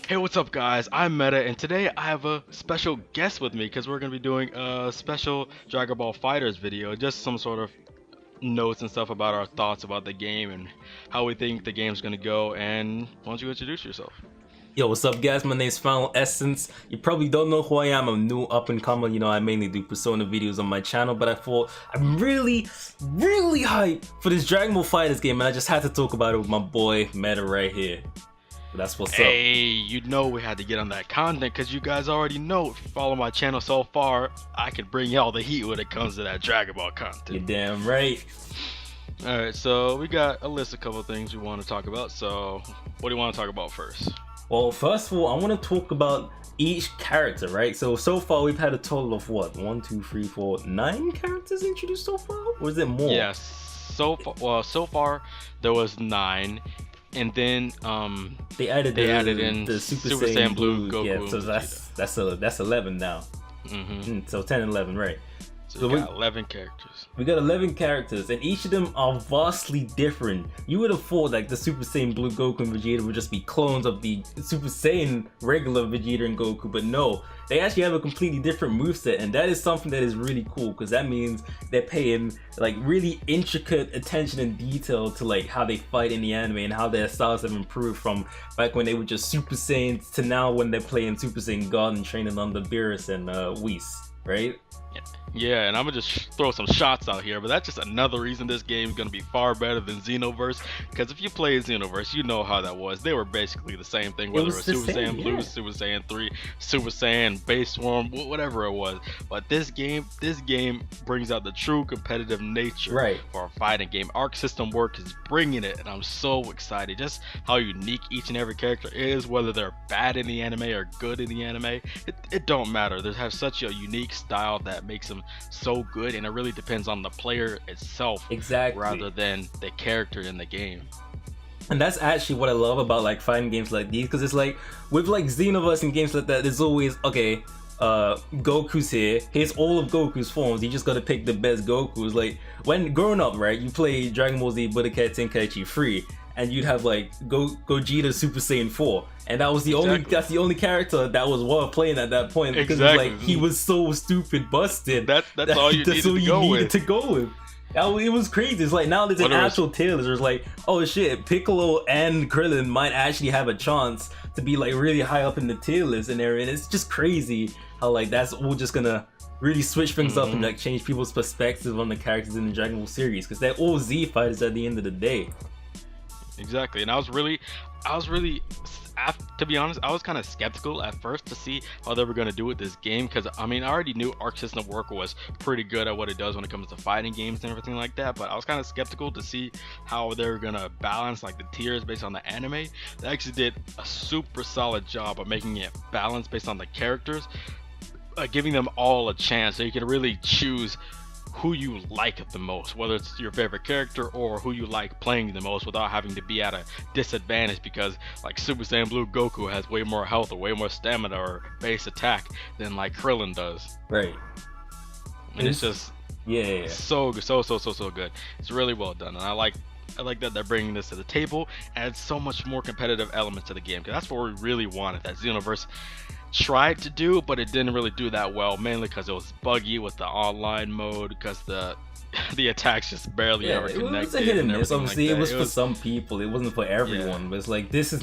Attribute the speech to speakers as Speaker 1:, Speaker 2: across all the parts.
Speaker 1: Hey, what's up, guys? I'm Meta, and today I have a special guest with me because we're going to be doing a special Dragon Ball FighterZ video, just some sort of notes and stuff about our thoughts about the game and how we think the game's going to go. And why don't you introduce yourself?
Speaker 2: Yo, what's up guys? My name's Final Essence. You probably don't know who I am. I'm new up and coming. You know, I mainly do Persona videos on my channel, but I thought I'm really hyped for this Dragon Ball FighterZ game, and I just had to talk about it with my boy Meta right here. But that's what's up.
Speaker 1: Hey, you know we had to get on that content because you guys already know if you follow my channel so far, I can bring y'all the heat when it comes to that Dragon Ball content.
Speaker 2: You're damn right.
Speaker 1: Alright, so we got a list of couple of things we want to talk about, so what do you want to talk about first?
Speaker 2: Well, first of all, I want to talk about each character, right? So far we've had a total of what? 1, 2, 3, 4, 9 characters introduced so far? Or is it more?
Speaker 1: Yes. So far there was 9, and then
Speaker 2: they added
Speaker 1: in
Speaker 2: the Super Saiyan Blue Goku. Yeah, so that's 11 now. So 10 and 11, right?
Speaker 1: So we got 11 characters.
Speaker 2: We got 11 characters, and each of them are vastly different. You would have thought like the Super Saiyan Blue Goku and Vegeta would just be clones of the Super Saiyan regular Vegeta and Goku, but no, they actually have a completely different moveset, and that is something that is really cool because that means they're paying like really intricate attention and detail to like how they fight in the anime and how their styles have improved from back when they were just Super Saiyans to now when they're playing Super Saiyan God and training under Beerus and Whis, right?
Speaker 1: Yeah, and I'm gonna just throw some shots out here, but that's just another reason this game is gonna be far better than Xenoverse. Because if you play Xenoverse, you know how that was. They were basically the same thing, whether it was Super Saiyan Blue, Super Saiyan 3, Super Saiyan Base Form, whatever it was. But this game brings out the true competitive nature for a fighting game. Arc system work is bringing it, and I'm so excited. Just how unique each and every character is, whether they're bad in the anime or good in the anime, it don't matter. They have such a unique style that makes them so good, and it really depends on the player itself rather than the character in the game.
Speaker 2: And that's actually what I love about like fighting games like these, because it's like with like Xenoverse and games like that, there's always Goku's here's all of Goku's forms, you just gotta pick the best Gokus. Like when growing up, right, you play Dragon Ball Z Budokai Tenkaichi 3 and you'd have like Gogeta Super Saiyan 4, and that was the only character that was worth playing at that point, because it's like he was so stupid busted.
Speaker 1: That's all you needed
Speaker 2: to go with. It was crazy. It's like now there's an actual tier list. There's like, oh shit, Piccolo and Krillin might actually have a chance to be like really high up in the tier list and everything. It's just crazy how like that's all just gonna really switch things up and like change people's perspective on the characters in the Dragon Ball series, because they're all Z fighters at the end of the day.
Speaker 1: Exactly, and I was really, to be honest, I was kind of skeptical at first to see how they were going to do with this game, because I mean I already knew Arc System Work was pretty good at what it does when it comes to fighting games and everything like that, but I was kind of skeptical to see how they were going to balance like the tiers based on the anime. They actually did a super solid job of making it balanced based on the characters, giving them all a chance so you can really choose who you like the most, whether it's your favorite character or who you like playing the most, without having to be at a disadvantage because like Super Saiyan Blue Goku has way more health or way more stamina or base attack than like Krillin does.
Speaker 2: Right.
Speaker 1: And it's just so good, so good. It's really well done, and I like that they're bringing this to the table, and it's so much more competitive elements to the game, because that's what we really wanted. That Xenoverse tried to do, but it didn't really do that well, mainly because it was buggy with the online mode, because the attacks just barely ever connected.
Speaker 2: It was a hit and miss. Obviously, it was for some people. It wasn't for everyone. But it's like this is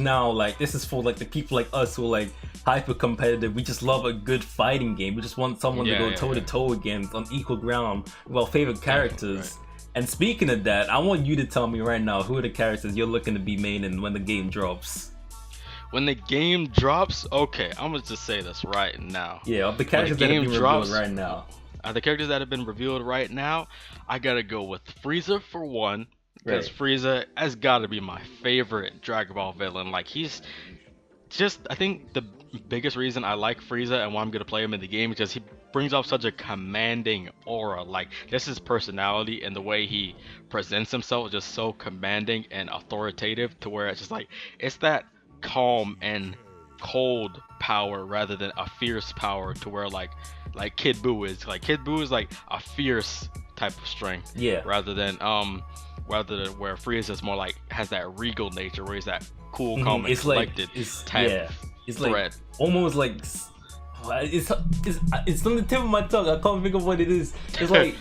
Speaker 2: for like the people like us who are like hyper competitive. We just love a good fighting game. We just want someone to go toe to toe against on equal ground with our favorite characters. And speaking of that, I want you to tell me right now who are the characters you're looking to be maining when the game drops.
Speaker 1: When the game drops, okay, I'm gonna just say this right now.
Speaker 2: Yeah, of the characters that have been revealed right now.
Speaker 1: The characters that have been revealed right now, I gotta go with Frieza for one, because Frieza has gotta be my favorite Dragon Ball villain. Like he's just, I think the biggest reason I like Frieza and why I'm gonna play him in the game is because he brings off such a commanding aura. Like this is personality, and the way he presents himself is just so commanding and authoritative, to where it's just like it's that calm and cold power rather than a fierce power, to where like Kid Buu is. Like Kid Buu is like a fierce type of strength, rather than where Frieza is more like has that regal nature, where he's that cool, calm, and collected type
Speaker 2: It's like
Speaker 1: threat.
Speaker 2: almost like it's on the tip of my tongue. I can't think of what it is. It's like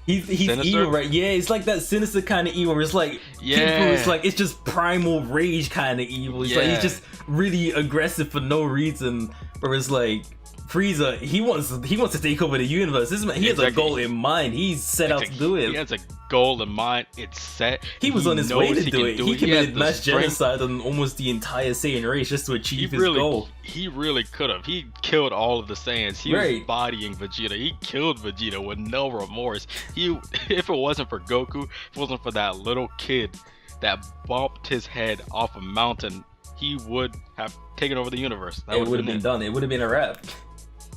Speaker 2: he's evil, right? Yeah, it's like that sinister kind of evil. Where it's like it's like it's just primal rage kind of evil. It's like he's just really aggressive for no reason. Where it's like Frieza, he wants to take over the universe. This man, he has a goal in mind. He's set out to do it.
Speaker 1: He has a goal in mind. It's set.
Speaker 2: He was on his way to do it. He committed mass genocide on almost the entire Saiyan race just to achieve his goal.
Speaker 1: He really could have. He killed all of the Saiyans. He was bodying Vegeta. He killed Vegeta with no remorse. If it wasn't for Goku, if it wasn't for that little kid that bumped his head off a mountain, he would have taken over the universe.
Speaker 2: It would have been done. It would have been a wrap.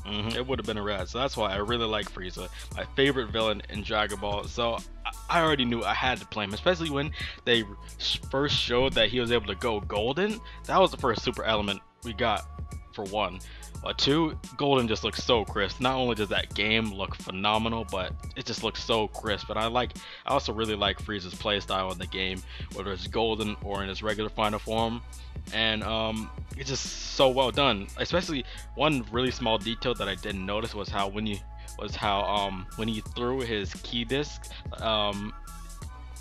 Speaker 1: It would have been a rat. So that's why I really like Frieza, my favorite villain in Dragon Ball. So I already knew I had to play him, especially when they first showed that he was able to go golden. That was the first super element we got, for one. But two, golden just looks so crisp. Not only does that game look phenomenal, but it just looks so crisp. And I also really like Frieza's playstyle in the game, whether it's golden or in his regular final form. And it's just so well done. Especially one really small detail that I didn't notice was how when he threw his ki disc,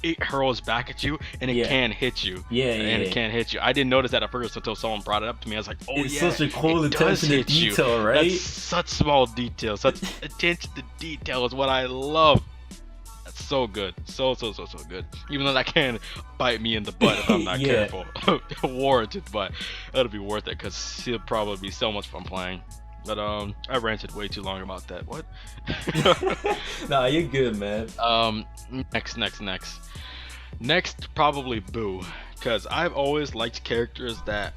Speaker 1: it hurls back at you and it can hit you. It can't hit you. I didn't notice that at first until someone brought it up to me. I was like, oh,
Speaker 2: it's such a cool attention to detail, right?
Speaker 1: That's such small detail. Such attention to detail is what I love. That's so good. So good. Even though that can bite me in the butt if I'm not careful. Warranted, but it'll be worth it because it'll probably be so much fun playing. But I ranted way too long about that. What?
Speaker 2: Nah, you're good, man.
Speaker 1: Next, probably Boo, because I've always liked characters that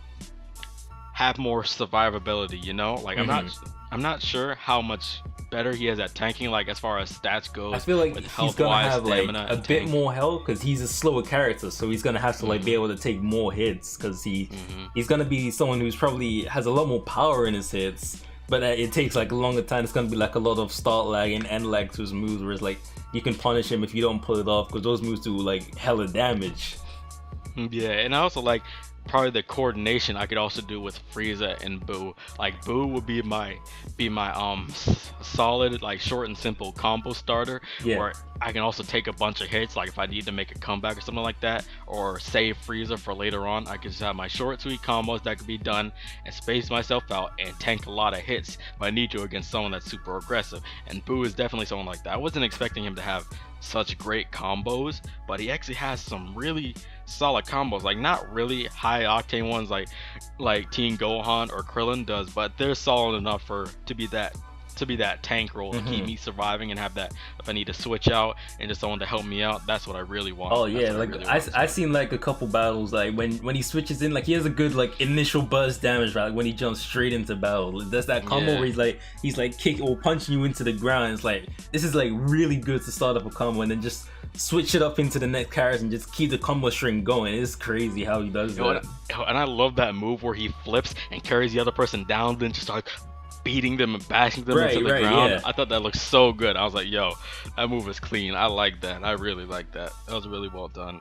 Speaker 1: have more survivability. You know, like I'm not sure how much better he is at tanking, like as far as stats goes.
Speaker 2: I feel like he's gonna have like a bit more health because he's a slower character, so he's gonna have to like be able to take more hits because he's gonna be someone who's probably has a lot more power in his hits. But it takes like a longer time. It's gonna be like a lot of start lag and end lag to his moves, whereas like you can punish him if you don't pull it off because those moves do like hella damage.
Speaker 1: Yeah, and I also like probably the coordination I could also do with Frieza and Boo. Like Boo would be my solid like short and simple combo starter where I can also take a bunch of hits, like if I need to make a comeback or something like that, or save Frieza for later on. I could just have my short sweet combos that could be done and space myself out and tank a lot of hits if I need to against someone that's super aggressive. And Boo is definitely someone like that. I wasn't expecting him to have such great combos, but he actually has some really solid combos, like not really high octane ones like Teen Gohan or Krillin does, but they're solid enough to be that tank role to keep me surviving and have that if I need to switch out and just someone to help me out. That's what I really want.
Speaker 2: Oh yeah, like I've seen like a couple battles like when he switches in, like he has a good like initial burst damage, right? Like when he jumps straight into battle, there's that combo where he's like kick or punching you into the ground. It's like this is like really good to start up a combo and then just switch it up into the next character and just keep the combo string going. It's crazy how he does that.
Speaker 1: And I love that move where he flips and carries the other person down, then just starts beating them and bashing them into the ground.
Speaker 2: Yeah.
Speaker 1: I thought that looked so good. I was like, yo, that move is clean. I like that. I really like that. That was really well done.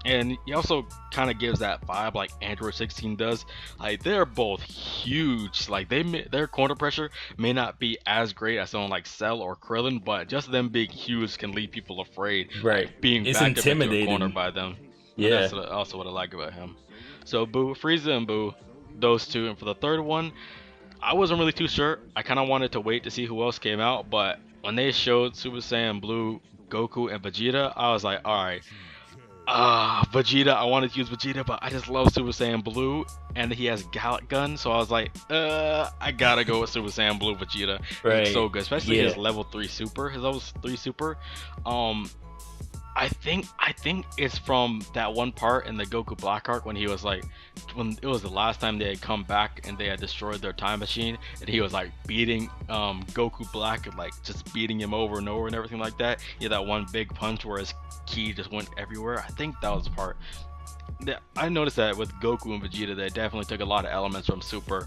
Speaker 1: And he also kind of gives that vibe like Android 16 does. Like they're both huge. Like their corner pressure may not be as great as someone like Cell or Krillin, but just them being huge can leave people afraid.
Speaker 2: Right.
Speaker 1: Like, being
Speaker 2: it's
Speaker 1: backed
Speaker 2: intimidating.
Speaker 1: up into a corner by them.
Speaker 2: Yeah.
Speaker 1: And that's also what I like about him. So Boo, Frieza and Boo, those two. And for the third one, I wasn't really too sure. I kind of wanted to wait to see who else came out, but when they showed Super Saiyan Blue, Goku, and Vegeta, I was like, alright. Vegeta, I wanted to use Vegeta, but I just love Super Saiyan Blue, and he has Gallic Gun, so I was like, I gotta go with Super Saiyan Blue Vegeta.
Speaker 2: Right.
Speaker 1: It's so good, especially his level 3 super, his level 3 super. I think it's from that one part in the Goku Black arc when he was like, when it was the last time they had come back and they had destroyed their time machine, and he was like beating Goku Black and like just beating him over and over and everything like that. He had that one big punch where his ki just went everywhere. I think that was the part. I noticed that with Goku and Vegeta, they definitely took a lot of elements from Super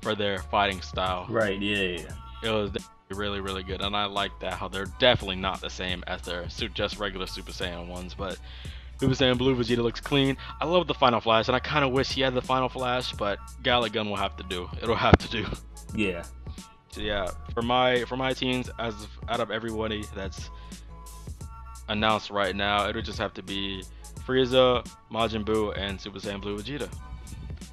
Speaker 1: for their fighting style.
Speaker 2: Right. Yeah.
Speaker 1: It was really, really good, and I like that how they're definitely not the same as their just regular Super Saiyan ones, but Super Saiyan Blue Vegeta looks clean. I love the Final Flash, and I kind of wish he had the Final Flash, but Gallic Gun will have to do. It'll have to do.
Speaker 2: Yeah.
Speaker 1: So yeah, for my teams, out of everybody that's announced right now, it'll just have to be Frieza, Majin Buu, and Super Saiyan Blue Vegeta.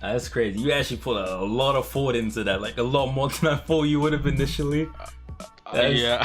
Speaker 2: That's crazy. You actually put a lot of thought into that, like a lot more than I thought you would have initially.
Speaker 1: Yeah,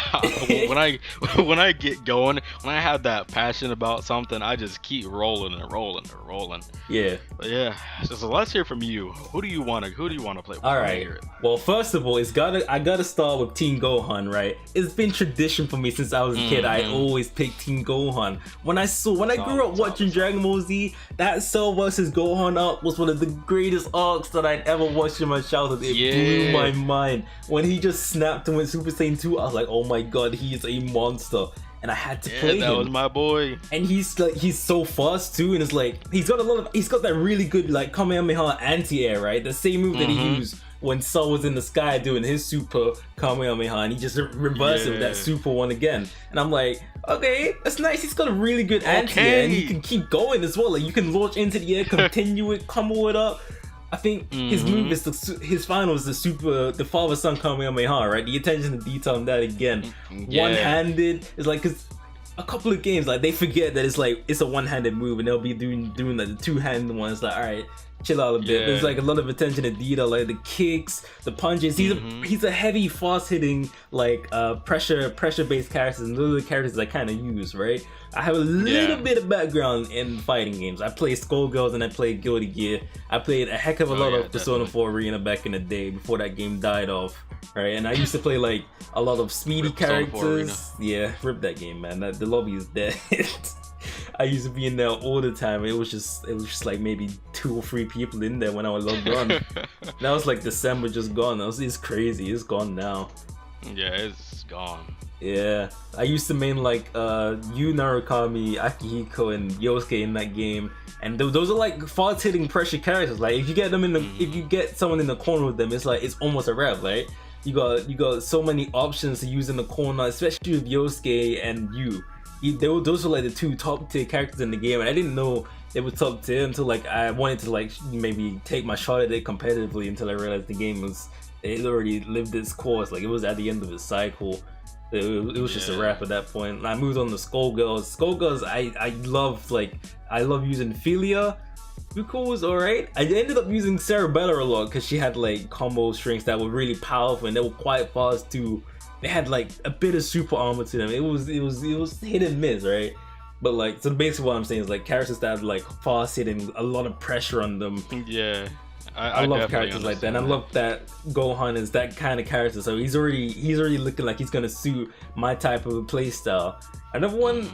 Speaker 1: when I get going, when I have that passion about something, I just keep rolling and rolling and rolling.
Speaker 2: Yeah.
Speaker 1: But yeah, so let's hear from you. Who do you want to play with?
Speaker 2: All right. Well, first of all, I gotta start with Team Gohan, right? It's been tradition for me since I was a kid. I always pick Team Gohan. When I grew up watching Dragon Ball Z, that Cell versus Gohan arc was one of the greatest arcs that I'd ever watched in my childhood. It blew my mind. When he just snapped and went Super Saiyan 2, I was like, oh my god, he's a monster. And I had to play him.
Speaker 1: That was my boy.
Speaker 2: And he's so fast too, and it's like he's got that really good like Kamehameha anti-air, right? The same move that he used when Cell was in the sky doing his super Kamehameha, and he just reversed it with that super one again. And I'm like, okay, that's nice. He's got a really good anti-air, and he can keep going as well. Like you can launch into the air, continue it, combo it up. I think his move is his final is the father-son Kamehameha, right? The attention to detail on that again. One-handed is like, cause a couple of games like they forget that it's a one-handed move, and they'll be doing like the two-handed one. It's like, all right, chill out a bit. There's like a lot of attention to detail, like the kicks, the punches. He's a heavy, fast-hitting like pressure-based character, and those are the characters I kind of use, right? I have a little bit of background in fighting games. I played Skullgirls and I played Guilty Gear. I played a heck of a lot of Persona 4 Arena back in the day before that game died off, right? And I used to play like a lot of speedy characters. Yeah, rip that game, man. The lobby is dead. I used to be in there all the time. It was just like maybe 2 or 3 people in there when I was logged on. That was like December just gone. It's crazy. It's gone now.
Speaker 1: Yeah, it's gone.
Speaker 2: Yeah, I used to main like Yu Narukami, Akihiko, and Yosuke in that game, and those are like fast-hitting pressure characters. Like if you get them in the, if you get someone in the corner with them, it's like it's almost a rev, right? You got so many options to use in the corner, especially with Yosuke and Yu. Those were like the 2 top tier characters in the game, and I didn't know they were top tier until like I wanted to like maybe take my shot at it competitively until I realized the game it already lived its course. Like it was at the end of its cycle. It was just a wrap at that point. I moved on to Skullgirls. Skullgirls, I love using Philia. Fuko was alright. I ended up using Cerebella a lot because she had like combo strings that were really powerful and they were quite fast too. They had like a bit of super armor to them. It was hit and miss, right? But like, so basically what I'm saying is like characters that have like fast hitting, a lot of pressure on them.
Speaker 1: Yeah.
Speaker 2: I love characters like that, and I love that Gohan is that kind of character. So he's already looking like he's gonna suit my type of playstyle. Another one,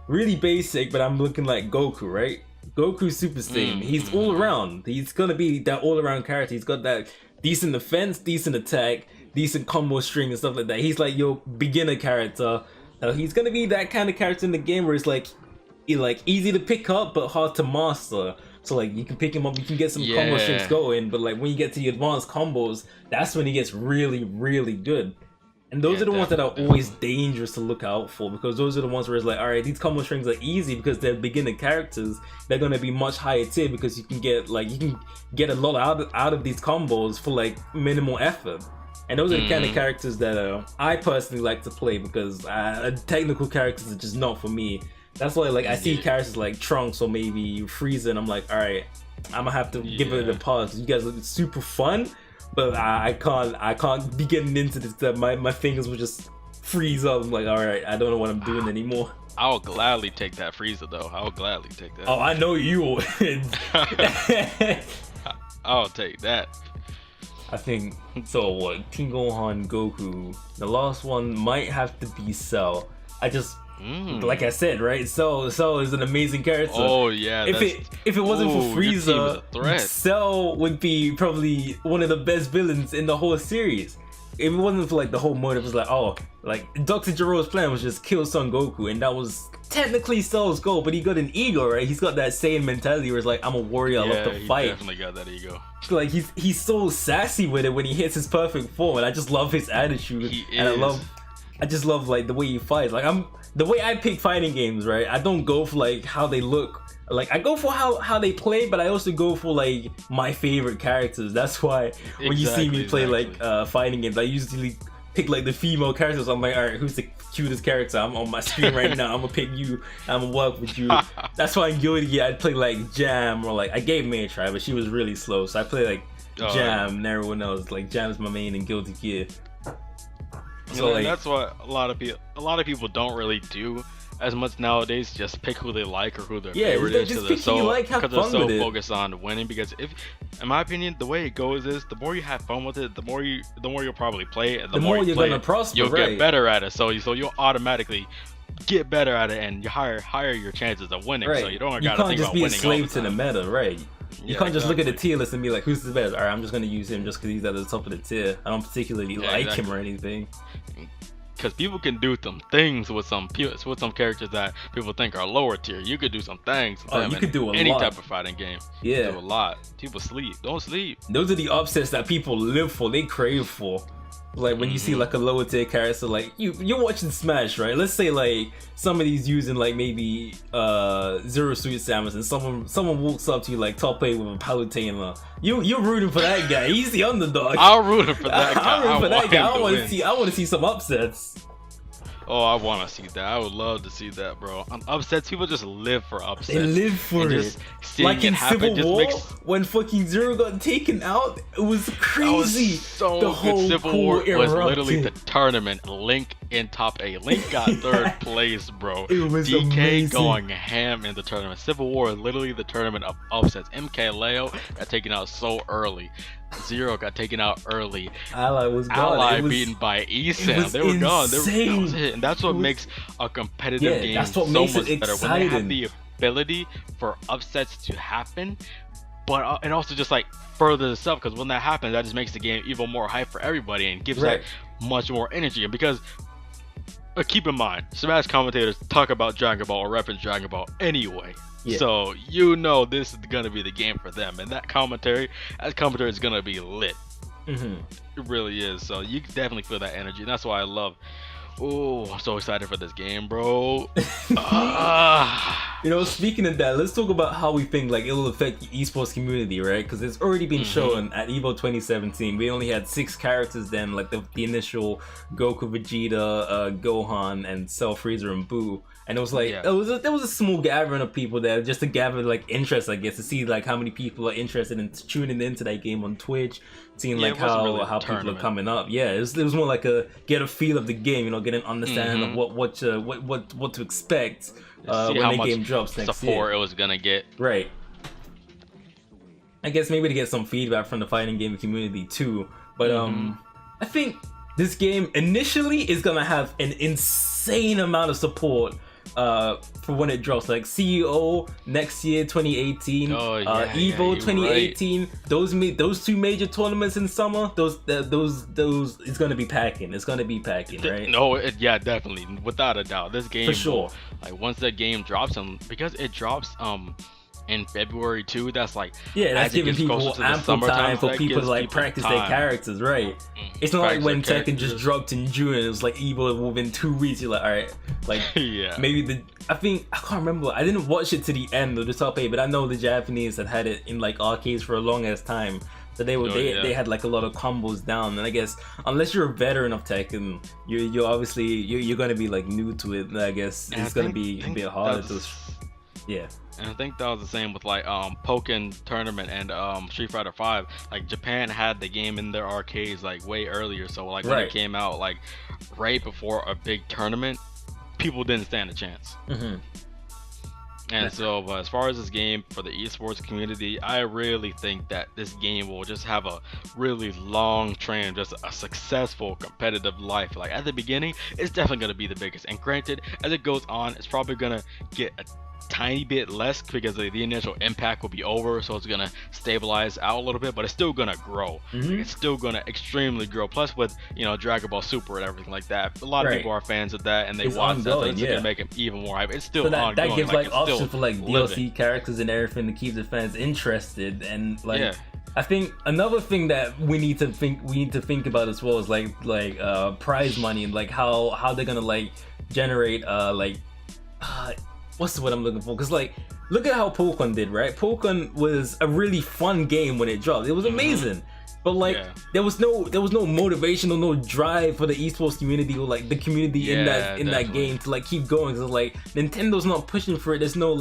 Speaker 2: really basic, but I'm looking like Goku, right? Goku Super Saiyan. He's all around. He's gonna be that all around character. He's got that decent defense, decent attack, decent combo string and stuff like that. He's like your beginner character. He's gonna be that kind of character in the game where it's like easy to pick up but hard to master. So like you can pick him up, you can get some combo strings going, but like when you get to the advanced combos, that's when he gets really, really good. And those are the ones that are always dangerous to look out for, because those are the ones where it's like, all right, these combo strings are easy because they're beginner characters. They're gonna be much higher tier because you can get a lot out of these combos for like minimal effort. And those are the kind of characters that I personally like to play, because technical characters are just not for me. That's why like I see characters like Trunks or maybe Frieza, and I'm like, all right, I'm gonna have to give it a pause. You guys look super fun, but I can't be getting into this. My fingers will just freeze up. I'm like, all right, I don't know what I'm doing anymore.
Speaker 1: I'll gladly take that Frieza though. I'll gladly take that.
Speaker 2: Oh, I know you would.
Speaker 1: I'll take that.
Speaker 2: I think so. What, Team Gohan, Goku. The last one might have to be Cell. Like I said, right? Cell is an amazing character.
Speaker 1: Oh yeah.
Speaker 2: If it wasn't for Frieza, Cell would be probably one of the best villains in the whole series. If it wasn't for like the whole motive, was like, oh, like Dr. Gero's plan was just kill Son Goku, and that was technically Cell's goal. But he got an ego, right? He's got that Saiyan mentality where it's like, I'm a warrior, I love to fight.
Speaker 1: He definitely got that ego.
Speaker 2: Like he's so sassy with it when he hits his perfect form, and I just love his attitude. And I just love like the way he fights. Like the way I pick fighting games, right? I don't go for like how they look Like I go for how they play, but I also go for like my favorite characters. That's why when you see me play like fighting games, I usually pick like the female characters. I'm like, all right, who's the cutest character? I'm on my screen right now. I'm gonna pick you. I'm gonna work with you. That's why in Guilty Gear I'd play like Jam, or like I gave May a try, but she was really slow, so I play like Jam and everyone else. Like Jam's my main in Guilty Gear.
Speaker 1: So like, that's what a lot of people don't really do as much nowadays. Just pick who they like or who their favorite is, because they're so focused on winning. Because if, in my opinion, the way it goes is the more you have fun with it, the more you'll probably play it, and the more you're gonna prosper, you'll get better at it. So you'll automatically get better at it, and you higher your chances of winning. So you don't gotta think about winning. You can't just be a slave to the meta, right? You can't just look at the tier list and be like, who's the best? Alright, I'm just gonna use him just because he's at the top of the tier. I don't particularly like him or anything. Because people can do some things with some characters that people think are lower tier. You could do some things with them.
Speaker 2: You could do
Speaker 1: any type of fighting game.
Speaker 2: Yeah,
Speaker 1: you do a lot. People sleep. Don't sleep.
Speaker 2: Those are the upsets that people live for. They crave for. Like when you see like a lower tier character, like you're watching Smash, right? Let's say like somebody's using like maybe Zero Suit Samus, and someone walks up to you like top 8 with a Palutena. You're rooting for that guy. He's the underdog.
Speaker 1: I'll root for that guy.
Speaker 2: I'm rooting for that guy. I want to see some upsets.
Speaker 1: Oh, I want to see that. I would love to see that, bro. On upsets, people just live for upsets.
Speaker 2: They live for it. Like in Civil War, when fucking Zero got taken out, it was crazy.
Speaker 1: Was so the whole Civil War was literally the tournament. Link in top 8. Link got 3rd place, bro.
Speaker 2: It was
Speaker 1: DK
Speaker 2: amazing.
Speaker 1: Going ham in the tournament. Civil War is literally the tournament of upsets. MK Leo got taken out so early. Zero got taken out early.
Speaker 2: Ally was gone.
Speaker 1: Ally beaten by ESAM. They were gone. That was it. And that's what makes a competitive game so much better. When they have the ability for upsets to happen, but it also just like furthers itself, because when that happens, that just makes the game even more hype for everybody and gives it much more energy. And because keep in mind, Smash commentators talk about Dragon Ball or reference Dragon Ball anyway. Yeah. So you know this is gonna be the game for them, and that commentary is gonna be lit. It really is. So you can definitely feel that energy, and that's why I love. Oh, I'm so excited for this game, bro.
Speaker 2: You know, speaking of that, let's talk about how we think like it'll affect the esports community, right? Because it's already been shown at EVO 2017. We only had 6 characters then, like the initial Goku, Vegeta, Gohan, and Cell, Freezer, and Boo. And it was like there was a small gathering of people there just to gather like interest, I guess, to see like how many people are interested in tuning into that game on Twitch, seeing like how people are coming up. Yeah, it was more like get a feel of the game, you know, get an understanding of what to expect when the game drops next
Speaker 1: support it was gonna get.
Speaker 2: Right. I guess maybe to get some feedback from the fighting game community too. But I think this game initially is gonna have an insane amount of support for when it drops, like CEO next year 2018, Evo 2018, right. those 2 major tournaments in summer, those it's gonna be packing. It's gonna be packing, right?
Speaker 1: No, yeah, definitely, without a doubt. This game,
Speaker 2: for sure.
Speaker 1: Like once that game drops, because it drops in February too, that's like
Speaker 2: that's giving people ample time for people to like practice their characters, right? It's not like when Tekken just dropped in June and it was like Evo within 2 weeks. You're like, all right, like maybe I can't remember. I didn't watch it to the end of the top 8, but I know the Japanese had it in like arcades for a long ass time. So they had like a lot of combos down, and I guess unless you're a veteran of Tekken, you're obviously you're gonna be like new to it. I guess it's gonna be a bit harder to. Yeah.
Speaker 1: And I think that was the same with like Pokken Tournament and Street Fighter 5. Like Japan had the game in their arcades like way earlier, so like when it came out like right before a big tournament, people didn't stand a chance. And so as far as this game for the esports community, I really think that this game will just have a really long train, just a successful competitive life. Like at the beginning, it's definitely going to be the biggest, and granted, as it goes on, it's probably going to get a tiny bit less because the initial impact will be over, so it's gonna stabilize out a little bit, but it's still gonna grow. It's still gonna extremely grow. Plus with Dragon Ball Super and everything like that, a lot of people are fans of that, and they watch that, so it's gonna make it even more hype. It's still ongoing.
Speaker 2: That gives like options for like DLC characters and everything to keep the fans interested. And like I think another thing that we need to think about as well is like prize money, and like how they're gonna like generate what's the word I'm looking for? Because like look at how Pokemon did, right? Pokemon was a really fun game when it dropped. It was amazing. But like there was no motivation or no drive for the esports community or like the community in that game to like keep going. Cause like Nintendo's not pushing for it. There's no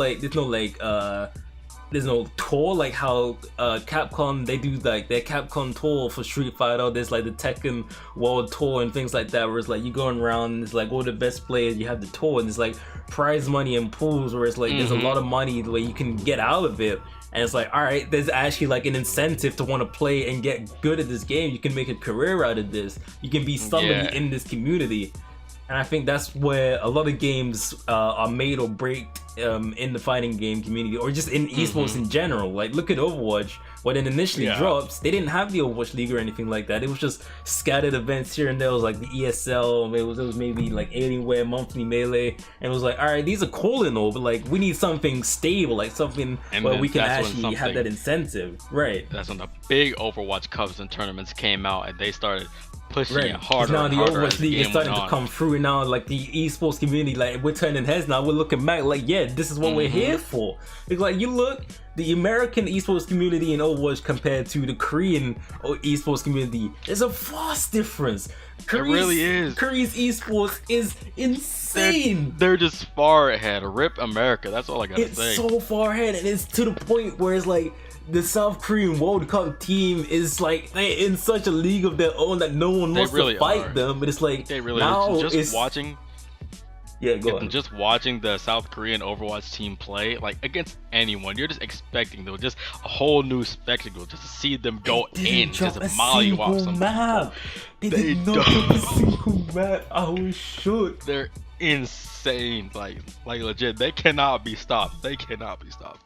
Speaker 2: tour like how Capcom, they do like their Capcom tour for Street Fighter. There's like the Tekken World Tour and things like that, where it's like you going around, it's like all the best players, you have the tour, and it's like prize money and pools where it's like there's a lot of money the way you can get out of it. And it's like, all right, there's actually like an incentive to want to play and get good at this game. You can make a career out of this. You can be somebody in this community. And I think that's where a lot of games are made or break in the fighting game community, or just in esports in general. Like look at Overwatch. When it initially drops, they didn't have the Overwatch League or anything like that. It was just scattered events here and there. It was like the ESL, it was maybe like Alienware, Monthly Melee, and it was like, all right, these are cool and all, but like we need something stable, like something where we can actually have that incentive. Right.
Speaker 1: That's when the big Overwatch Cups and tournaments came out, and they started pushing it harder.
Speaker 2: Now
Speaker 1: and
Speaker 2: the
Speaker 1: harder
Speaker 2: Overwatch League is starting to come through, and now like the esports community, like we're turning heads now. We're looking back, like this is what we're here for. It's like you look, the American esports community in Overwatch compared to the Korean esports community, there's a vast difference.
Speaker 1: It really is.
Speaker 2: Korea's esports is insane.
Speaker 1: They're just far ahead. Rip America. That's all I gotta say.
Speaker 2: It's so far ahead, and it's to the point where it's like the South Korean World Cup team is like they're in such a league of their own that no one wants to fight them. But it's like
Speaker 1: they really
Speaker 2: now
Speaker 1: are. Just watching.
Speaker 2: Yeah, go on.
Speaker 1: Just watching the South Korean Overwatch team play, like against anyone, you're just expecting though, just a whole new spectacle, just to see them go in, just mollywop some
Speaker 2: map. They did not drop a single map. I was shook.
Speaker 1: They're insane, like legit. They cannot be stopped. They cannot be stopped.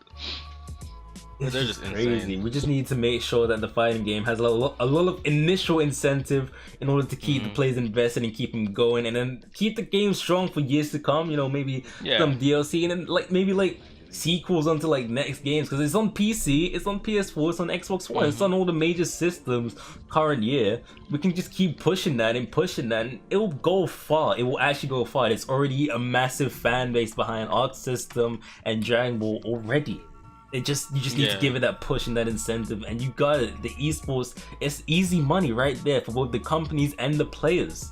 Speaker 2: It's they're just crazy. Insane. We just need to make sure that the fighting game has a lot of initial incentive in order to keep the players invested and keep them going, and then keep the game strong for years to come. You know, maybe some DLC, and then like maybe like sequels onto like next games, because it's on PC, it's on PS4, it's on Xbox One, it's on all the major systems current year. We can just keep pushing that, and it will go far. It will actually go far. It's already a massive fan base behind Arc System and Dragon Ball already. You just need to give it that push and that incentive, and you got it. The esports, it's easy money right there for both the companies and the players.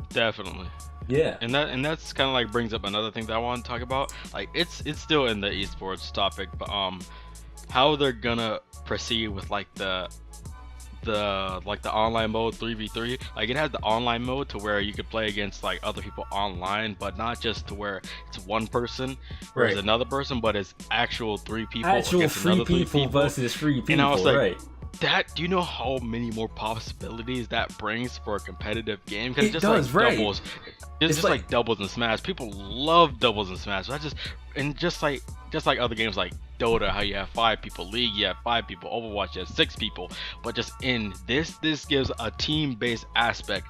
Speaker 1: Definitely.
Speaker 2: Yeah.
Speaker 1: And that's kind of like brings up another thing that I want to talk about. Like it's still in the esports topic, but how they're gonna proceed with like the online mode 3v3. Like it has the online mode to where you could play against like other people online, but not just to where it's one person versus another person, but it's actual three people against another three people
Speaker 2: versus three people.
Speaker 1: And I was like, do you know how many more possibilities that brings for a competitive game? Because it's just like doubles. It's just like doubles in Smash. People love doubles in Smash. Just like other games like Dota, how you have 5 people, League you have 5 people, Overwatch you have 6 people, but just in this gives a team-based aspect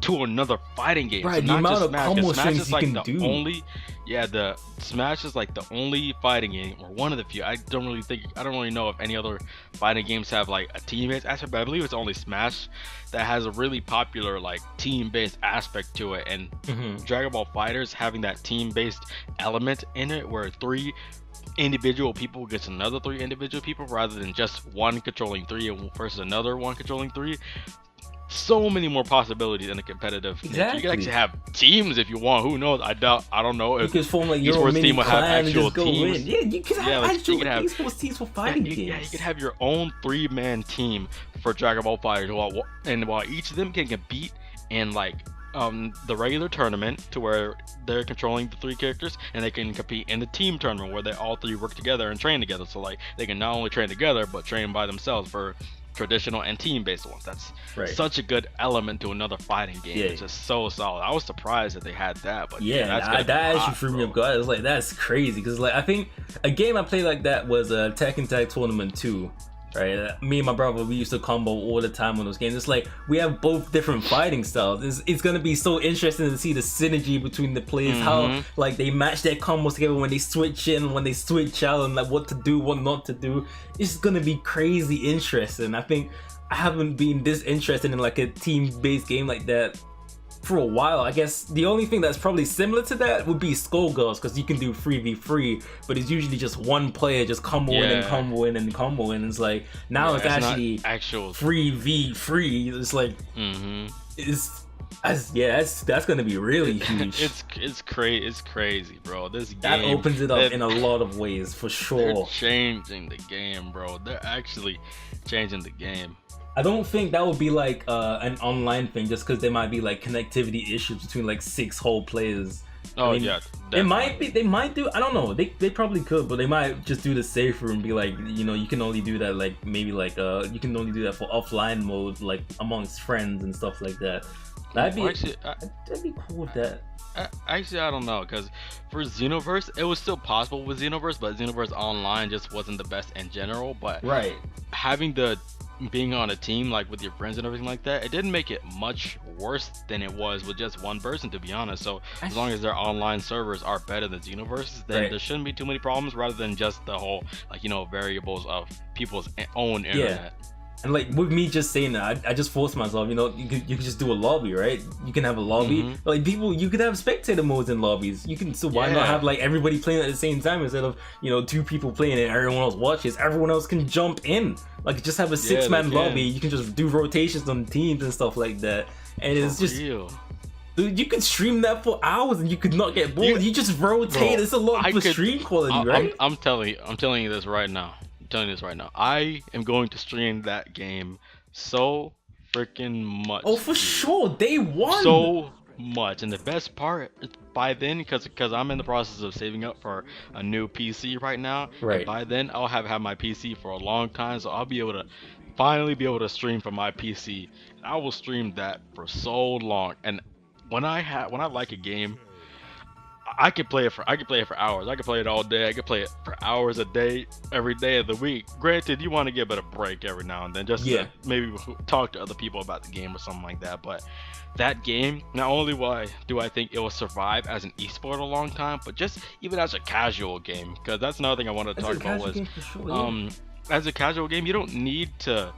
Speaker 1: to another fighting game.
Speaker 2: Right,
Speaker 1: so
Speaker 2: the amount of combo
Speaker 1: Smash is like
Speaker 2: the
Speaker 1: only the Smash is like the only fighting game, or one of the few. I don't really know if any other fighting games have like a team-based aspect, but I believe it's only Smash that has a really popular like team-based aspect to it. And Dragon Ball FighterZ having that team-based element in it, where 3 individual people against another 3 individual people, rather than just one controlling 3 versus another one controlling 3. So many more possibilities in a competitive nature. You can actually have teams if you want. Who knows? I don't know if esports team will have actual teams.
Speaker 2: Yeah, you can have actual esports teams for fighting games.
Speaker 1: Yeah, you can have your own 3-man team for Dragon Ball FighterZ, while each of them can compete in like the regular tournament, to where they're controlling the 3 characters, and they can compete in the team tournament where they all 3 work together and train together. So like they can not only train together but train by themselves for traditional and team-based ones. That's such a good element to another fighting game. It's just so solid. I was surprised that they had that, but that
Speaker 2: actually threw me off guard. I was like, that's crazy, because like I think a game I played like that was Tekken Tag Tournament 2. Right, me and my brother, we used to combo all the time on those games. It's like we have both different fighting styles. It's gonna be so interesting to see the synergy between the players, how like they match their combos together when they switch in, when they switch out, and like what to do, what not to do. It's gonna be crazy interesting. I think I haven't been this interested in like a team-based game like that for a while. I guess the only thing that's probably similar to that would be Skullgirls, because you can do 3v3, but it's usually just one player just combo in and combo in and combo in. It's like now it's actually
Speaker 1: actual
Speaker 2: 3v3. It's like that's gonna be really huge.
Speaker 1: it's crazy, bro. This game
Speaker 2: that opens it up in a lot of ways for sure.
Speaker 1: They're changing the game, bro. They're actually changing the game.
Speaker 2: I don't think that would be like an online thing, just because there might be like connectivity issues between like 6 whole players.
Speaker 1: Oh, I mean, yeah, definitely.
Speaker 2: They might do, I don't know, they probably could, but they might just do the safer and be like, you know, you can only do that like maybe like you can only do that for offline mode, like amongst friends and stuff like that. That'd be cool with that.
Speaker 1: Actually, I don't know, because for Xenoverse, it was still possible with Xenoverse, but Xenoverse Online just wasn't the best in general. But having being on a team like with your friends and everything like that, it didn't make it much worse than it was with just one person, to be honest. So as long as their online servers are better than Xenoverse's, then there shouldn't be too many problems, rather than just the whole, like, you know, variables of people's own internet.
Speaker 2: And like with me just saying that, I just forced myself, you know, you could just do a lobby, right? You can have a lobby. Like you could have spectator modes in lobbies. You can, so why not have like everybody playing at the same time, instead of, you know, 2 people playing and everyone else watches? Everyone else can jump in. Like just have a 6-man lobby. You can just do rotations on teams and stuff like that. And it's just
Speaker 1: real.
Speaker 2: Dude, you could stream that for hours and you could not get bored. You just rotate. It's a lot for stream quality, right?
Speaker 1: I'm telling you this right now. I am going to stream that game so freaking much.
Speaker 2: Oh, for sure. Day one.
Speaker 1: So much. And the best part is by then, because I'm in the process of saving up for a new PC right now.
Speaker 2: Right.
Speaker 1: By then, I'll have had my PC for a long time, so I'll be able to finally be able to stream from my PC. And I will stream that for so long. And when I like a game, I could play it for hours. I could play it all day. I could play it for hours a day, every day of the week. Granted, you want to give it a break every now and then, just to maybe talk to other people about the game or something like that. But that game, not only do I think it will survive as an esport a long time, but just even as a casual game, because that's another thing I wanted to talk about was, as a casual game, you don't need to.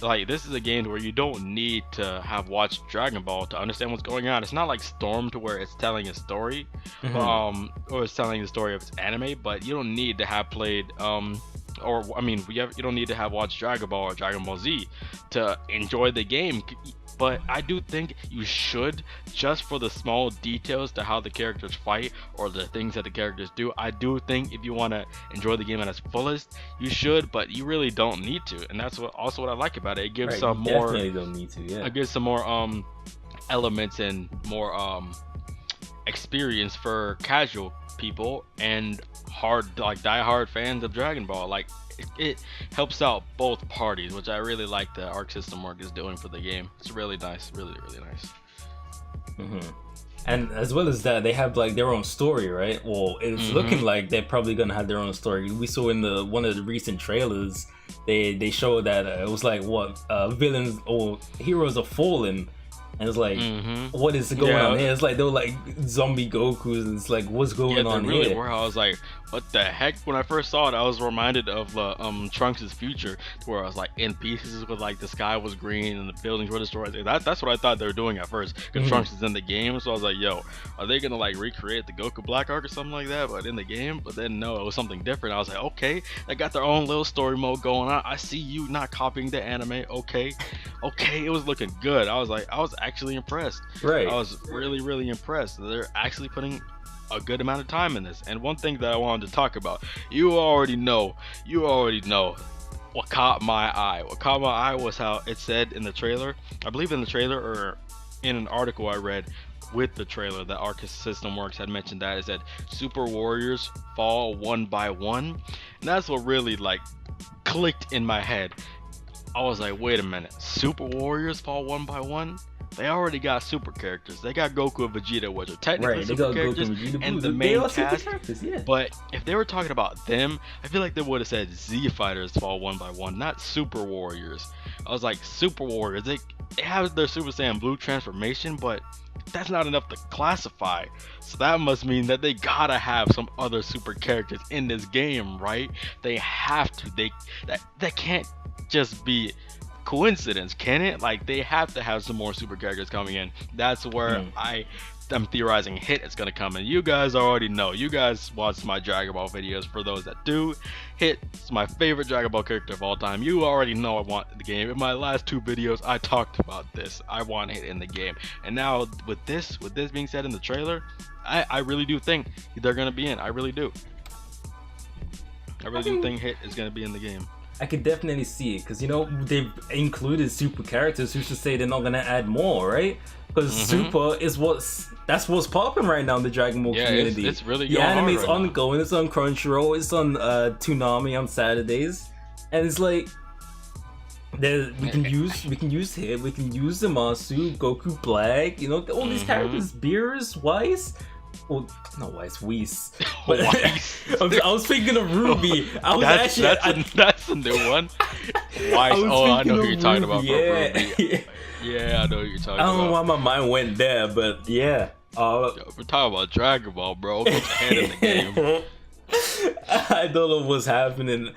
Speaker 1: Like, this is a game where you don't need to have watched Dragon Ball to understand what's going on. It's not like Storm, to where it's telling a story, or it's telling the story of its anime, but you don't need to have played, you don't need to have watched Dragon Ball or Dragon Ball Z to enjoy the game. But I do think you should, just for the small details to how the characters fight or the things that the characters do. I do think if you want to enjoy the game at its fullest, you should, but you really don't need to. And that's what I like about it. It gives some more.
Speaker 2: Definitely don't need to. Yeah.
Speaker 1: It gives some more elements and more experience for casual people and die-hard fans of Dragon Ball. Like, it helps out both parties, which I really like the Arc System work is doing for the game. It's really nice, really nice.
Speaker 2: And as well as that, they have like their own story, right? Well, it's looking like they're probably gonna have their own story. We saw in one of the recent trailers, they showed that it was like villains or heroes are fallen. And it's like, what is going on here? It's like they were like zombie Gokus, and it's like, what's going on
Speaker 1: really
Speaker 2: here?
Speaker 1: Were. I was like, what the heck? When I first saw it, I was reminded of Trunks' future, where I was like in pieces with like the sky was green and the buildings were destroyed. That's what I thought they were doing at first, because Trunks is in the game. So I was like, yo, are they gonna like recreate the Goku Black Arc or something like that, but in the game? But then no, it was something different. I was like, okay, they got their own little story mode going on. I see you not copying the anime. Okay, it was looking good. I was actually impressed.
Speaker 2: Right.
Speaker 1: I was really impressed. They're actually putting a good amount of time in this. And one thing that I wanted to talk about, you already know what caught my eye. What caught my eye was how it said in the trailer, I believe in the trailer or in an article I read with the trailer, that Arc System Works had mentioned that, is that Super Warriors fall one by one. And that's what really like clicked in my head. I was like, wait a minute, Super Warriors fall one by one? They already got super characters. They got Goku and Vegeta, which are technically super characters, and the main cast. But if they were talking about them, I feel like they would have said Z Fighters fall one by one, not Super Warriors. I was like, Super Warriors, they have their Super Saiyan Blue transformation, but that's not enough to classify. So that must mean that they gotta have some other super characters in this game, right? They have to. They can't just be coincidence, can it? Like, they have to have some more super characters coming in. That's where I'm theorizing Hit is gonna come in. You guys already know. You guys watch my Dragon Ball videos. For those that do, Hit is my favorite Dragon Ball character of all time. You already know I want the game. In my last 2 videos, I talked about this. I want Hit in the game. And now with this being said in the trailer, I really do think they're gonna be in. I really do. I really do think Hit is gonna be in the game.
Speaker 2: I could definitely see it, because you know they've included super characters. Who's to say they're not gonna add more, right? Because super is that's what's popping right now in the Dragon Ball community.
Speaker 1: It's really
Speaker 2: the
Speaker 1: going
Speaker 2: anime's
Speaker 1: hard right
Speaker 2: ongoing. It's on Crunchyroll. It's on Toonami on Saturdays, and it's like we can use Hit, we can use Zamasu, Goku Black. You know, all these characters, Beerus, Weiss. Well, not Weiss, Whis. But I was thinking of Ruby. That's
Speaker 1: a new one. Weiss. I know who you're talking about. Ruby. Yeah, I know what you're talking about.
Speaker 2: I don't know why my mind went there, but yeah.
Speaker 1: We're talking about Dragon Ball, bro. Put your hand in the game.
Speaker 2: I don't know what's happening.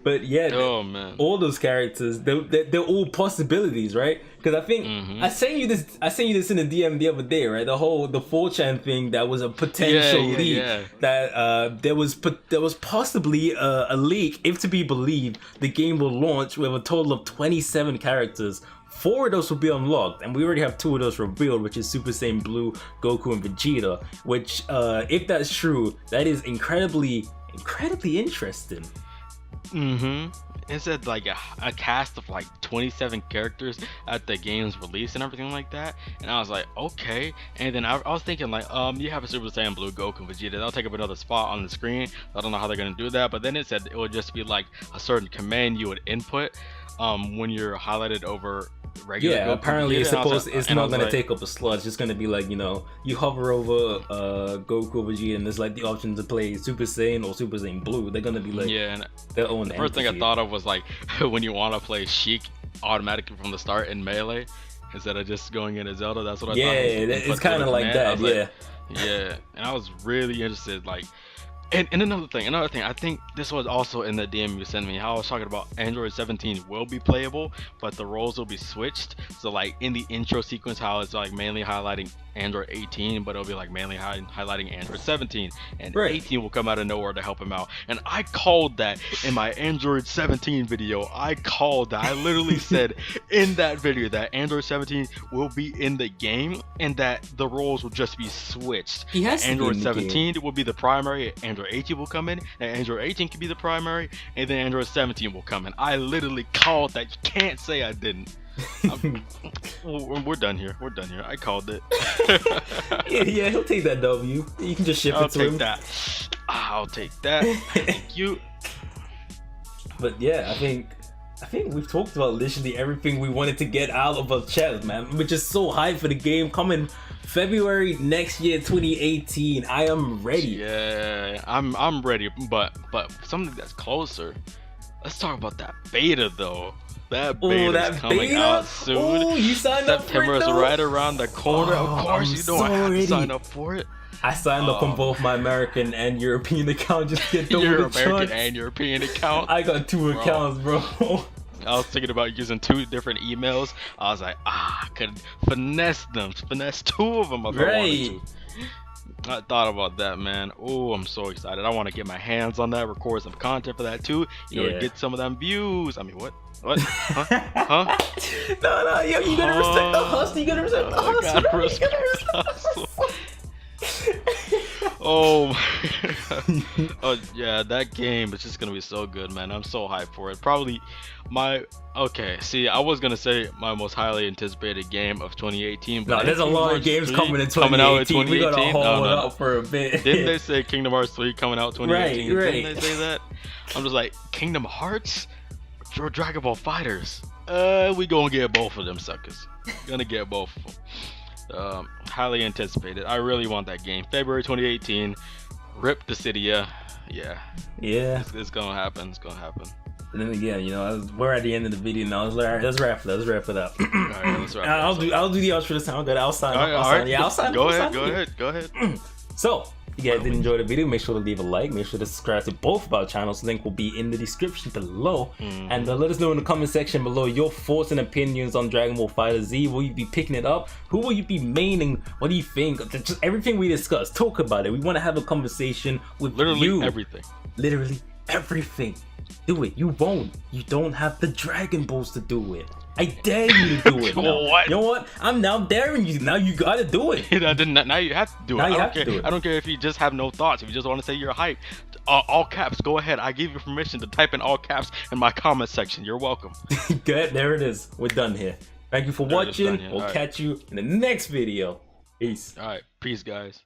Speaker 2: But yeah,
Speaker 1: man.
Speaker 2: all those characters, they're all possibilities, right? Because I think I sent you this in the DM the other day, right? The 4chan thing that was a potential leak that there was possibly a leak, if to be believed. The game will launch with a total of 27 characters. 4 of those will be unlocked, and we already have 2 of those revealed, which is Super Saiyan Blue, Goku, and Vegeta. Which, if that's true, that is incredibly interesting.
Speaker 1: It said like a cast of like 27 characters at the game's release and everything like that, and I was like, okay. And then I was thinking like, you have a Super Saiyan Blue, Goku, Vegeta, that'll take up another spot on the screen. I don't know how they're gonna do that, but then it said it would just be like a certain command you would input when you're highlighted over regular Goku,
Speaker 2: apparently
Speaker 1: Vegeta.
Speaker 2: it's not gonna take up a slot. It's just gonna be like, you know, you hover over Goku, Vegeta, and there's like the option to play Super Saiyan or Super Saiyan Blue. They're gonna be like their own
Speaker 1: the first thing I thought of was like when you want to play Sheik automatically from the start in Melee instead of just going into Zelda. That's what I thought.
Speaker 2: Yeah, it's kind of like that.
Speaker 1: Yeah, and I was really interested, like. And another thing, I think this was also in the DM you sent me, how I was talking about Android 17 will be playable, but the roles will be switched. So like in the intro sequence, how it's like mainly highlighting Android 18, but it'll be like mainly highlighting Android 17, and 18 will come out of nowhere to help him out. And I called that in my Android 17 video. I literally said in that video that Android 17 will be in the game and that the roles will just be switched. Android 17 will be the primary, Android 18 will come in, and Android 18 can be the primary, and then Android 17 will come in. I literally called that. You can't say I didn't. We're done here. I called it.
Speaker 2: yeah, he'll take that W. You can just ship it to him.
Speaker 1: I'll take that. Thank you.
Speaker 2: But yeah, I think we've talked about literally everything we wanted to get out of our chat, man. We're just so hyped for the game coming February next year, 2018. I am ready.
Speaker 1: Yeah, I'm ready. But something that's closer. Let's talk about that beta though. That beta is coming out soon.
Speaker 2: Oh, you signed up for it?
Speaker 1: September is right around the corner. Of course, you know I have to sign up for it.
Speaker 2: I signed up on both my American and European account just to get
Speaker 1: your American and European account.
Speaker 2: I got 2 accounts, bro.
Speaker 1: I was thinking about using 2 different emails. I was like, I could finesse 2 of them if I wanted to. I thought about that, man. Oh, I'm so excited. I want to get my hands on that, record some content for that too. You know, get some of them views. I mean, what? Huh?
Speaker 2: No, yo, you gotta respect the hustle. You gotta respect the hustle.
Speaker 1: Oh yeah, that game is just gonna be so good, man. I'm so hyped for it. Probably I was gonna say my most highly anticipated game of 2018, but
Speaker 2: there's a lot of games coming in 2018. We gotta hold it up for a bit.
Speaker 1: Didn't they say Kingdom Hearts 3 coming out 2018?
Speaker 2: Right.
Speaker 1: Didn't they say that? I'm just like, Kingdom Hearts or Dragon Ball FighterZ? We gonna get both of them suckers. Gonna get both of them. Highly anticipated. I really want that game. February 2018. Rip the Cydia. Yeah. It's gonna happen.
Speaker 2: And then again, you know, we're at the end of the video now. Let's wrap it up.
Speaker 1: All right, let's wrap it up.
Speaker 2: I'll do the outro this time. I'll sign up.
Speaker 1: I'll sign. Go ahead.
Speaker 2: So, If you guys did enjoy the video, make sure to leave a like, make sure to subscribe to both of our channels. Link will be in the description below. And let us know in the comment section below your thoughts and opinions on Dragon Ball FighterZ. Will you be picking it up? Who will you be maining? What do you think? Just everything we discussed, talk about it. We want to have a conversation with
Speaker 1: literally everything.
Speaker 2: Literally everything. Do it. You won't. You don't have the Dragon Balls to do it. I dare you to do it.
Speaker 1: What?
Speaker 2: You know what? I'm now daring you. Now you gotta do it.
Speaker 1: Now you have to do it.
Speaker 2: Now you have to do it.
Speaker 1: I don't care if you just have no thoughts. If you just want to say you're hype, all caps, go ahead. I give you permission to type in all caps in my comment section. You're welcome.
Speaker 2: Good. There it is. We're done here. Thank you for watching. We'll catch you in the next video. Peace.
Speaker 1: All right. Peace, guys.